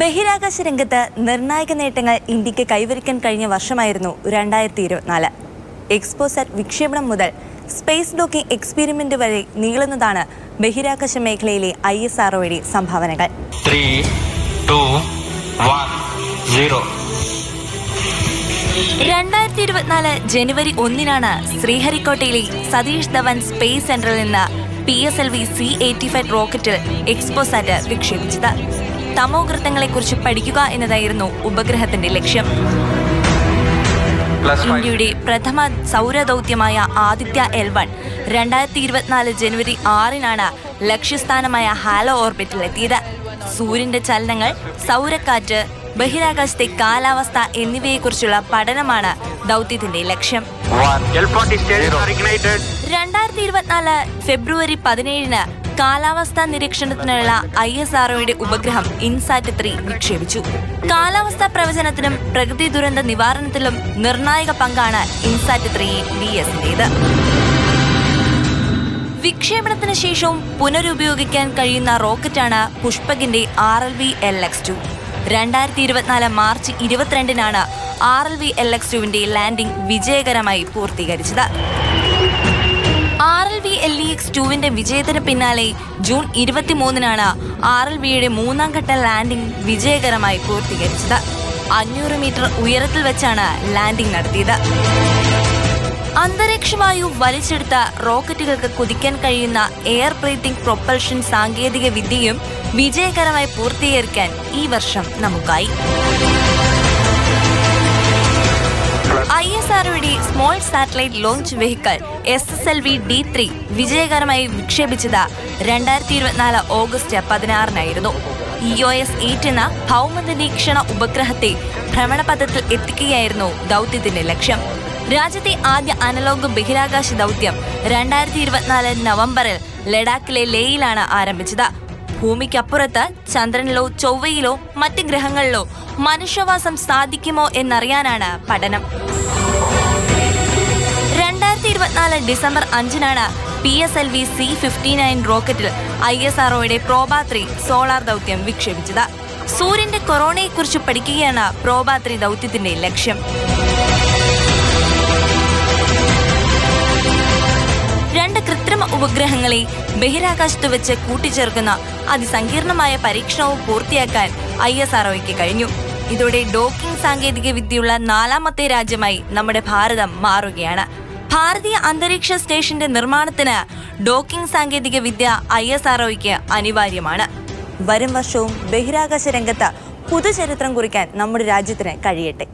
ബഹിരാകാശ രംഗത്ത് നിർണായക നേട്ടങ്ങൾ ഇന്ത്യക്ക് കൈവരിക്കാൻ കഴിഞ്ഞ വർഷമായിരുന്നു 2024. എക്സ്പോസാറ്റ് വിക്ഷേപണം മുതൽ സ്പേസ് ഡോക്കിംഗ് എക്സ്പെരിമെന്റ് വരെ നീളുന്നതാണ് ബഹിരാകാശ മേഖലയിലെ ISROയുടെ സംഭാവനകൾ. 3, 2, 1, 0. 2024 ജനുവരി 1-നാണ് ശ്രീഹരിക്കോട്ടയിലെ സതീഷ് ധവൻ സ്പേസ് സെന്ററിൽ നിന്ന് PSLV C-85 റോക്കറ്റിൽ എക്സ്പോസാറ്റ് വിക്ഷേപിച്ചത്. തമോഗർത്തങ്ങളെക്കുറിച്ച് പഠിക്കുക എന്നതായിരുന്നു ഉപഗ്രഹത്തിന്റെ ലക്ഷ്യം. ഇന്ത്യയുടെ പ്രഥമ സൗരദൗത്യമായ ആദിത്യ L1 2024 ജനുവരി 6-നാണ് ലക്ഷ്യസ്ഥാനമായ ഹാലോ ഓർബിറ്റിലെത്തിയത്. സൂര്യന്റെ ചലനങ്ങൾ, സൗരക്കാറ്റ്, ബഹിരാകാശത്തെ കാലാവസ്ഥ എന്നിവയെക്കുറിച്ചുള്ള പഠനമാണ് ദൗത്യത്തിന്റെ ലക്ഷ്യം. 2024 ഫെബ്രുവരി 17-ന് കാലാവസ്ഥാ നിരീക്ഷണത്തിനുള്ള ISROയുടെ ഉപഗ്രഹം ഇൻസാറ്റ് 3 വിക്ഷേപിച്ചു. കാലാവസ്ഥാ പ്രവചനത്തിലും പ്രകൃതി ദുരന്ത നിവാരണത്തിലും നിർണായക പങ്കാണ് ഇൻസാറ്റ് 3DS-ന്റേത്. വിക്ഷേപണത്തിന് ശേഷവും പുനരുപയോഗിക്കാൻ കഴിയുന്ന റോക്കറ്റാണ് പുഷ്പകിന്റെ RLV LX-2. 2024 മാർച്ച് 22-നാണ് RLV LX-2വിന്റെ ലാൻഡിംഗ് വിജയകരമായി പൂർത്തീകരിച്ചത്. RLV LEX-2വിന്റെ വിജയത്തിന് പിന്നാലെ ജൂൺ 23-നാണ് RLVയുടെ 3-ാം ഘട്ട ലാൻഡിംഗ് വിജയകരമായി പൂർത്തീകരിച്ചത്. 500 മീറ്റർ ഉയരത്തിൽ വെച്ചാണ് ലാൻഡിംഗ് നടത്തിയത്. അന്തരീക്ഷവായു വലിച്ചെടുത്ത റോക്കറ്റുകൾക്ക് കുതിക്കാൻ കഴിയുന്ന എയർ ബ്രീത്തിംഗ് പ്രൊപ്പൽഷൻ സാങ്കേതിക വിദ്യയും വിജയകരമായി പൂർത്തീകരിക്കാൻ ഈ വർഷം നമുക്കായി. ISROയുടെ small satellite launch vehicle SSLV D3 വിജയകരമായി വിക്ഷേപിച്ചത് 2024 ഓഗസ്റ്റ് 16-നായിരുന്നു. EOS-8 എന്ന ഭൗമനിരീക്ഷണ ഉപഗ്രഹത്തെ ഭ്രമണപഥത്തിൽ എത്തിക്കുകയായിരുന്നു ദൗത്യത്തിന്റെ ലക്ഷ്യം. രാജ്യത്തെ ആദ്യ അനലോഗ് ബഹിരാകാശ ദൗത്യം 2024 നവംബറിൽ ലഡാക്കിലെ ലേയിലാണ് ആരംഭിച്ചത്. ഭൂമിക്കപ്പുറത്ത് ചന്ദ്രനിലോ ചൊവ്വയിലോ മറ്റ് ഗ്രഹങ്ങളിലോ മനുഷ്യവാസം സാധിക്കുമോ എന്നറിയാനാണ് പഠനം. 2024 ഡിസംബർ 5-നാണ് PSLV C-59 റോക്കറ്റിൽ ISROയുടെ പ്രോബ 3 സോളാർ ദൗത്യം വിക്ഷേപിച്ചത്. സൂര്യന്റെ കൊറോണയെക്കുറിച്ച് പഠിക്കുകയാണ് പ്രോബ 3 ദൗത്യത്തിന്റെ ലക്ഷ്യം. 2 കൃത്രിമ ഉപഗ്രഹങ്ങളെ ബഹിരാകാശത്ത് വെച്ച് കൂട്ടിച്ചേർക്കുന്ന അതിസങ്കീർണമായ പരീക്ഷണവും പൂർത്തിയാക്കാൻ ISROയ്ക്ക് കഴിഞ്ഞു. ഇതോടെ ഡോക്കിംഗ് സാങ്കേതിക വിദ്യയുള്ള 4ാമത്തെ രാജ്യമായി നമ്മുടെ ഭാരതം മാറുകയാണ്. ഭാരതീയ അന്തരീക്ഷ സ്റ്റേഷന്റെ നിർമ്മാണത്തിന് ഡോക്കിംഗ് സാങ്കേതിക വിദ്യ ISROയ്ക്ക് അനിവാര്യമാണ്. വരും വർഷവും ബഹിരാകാശ രംഗത്ത് പുതുചരിത്രം കുറിക്കാൻ നമ്മുടെ രാജ്യത്തിന് കഴിയട്ടെ.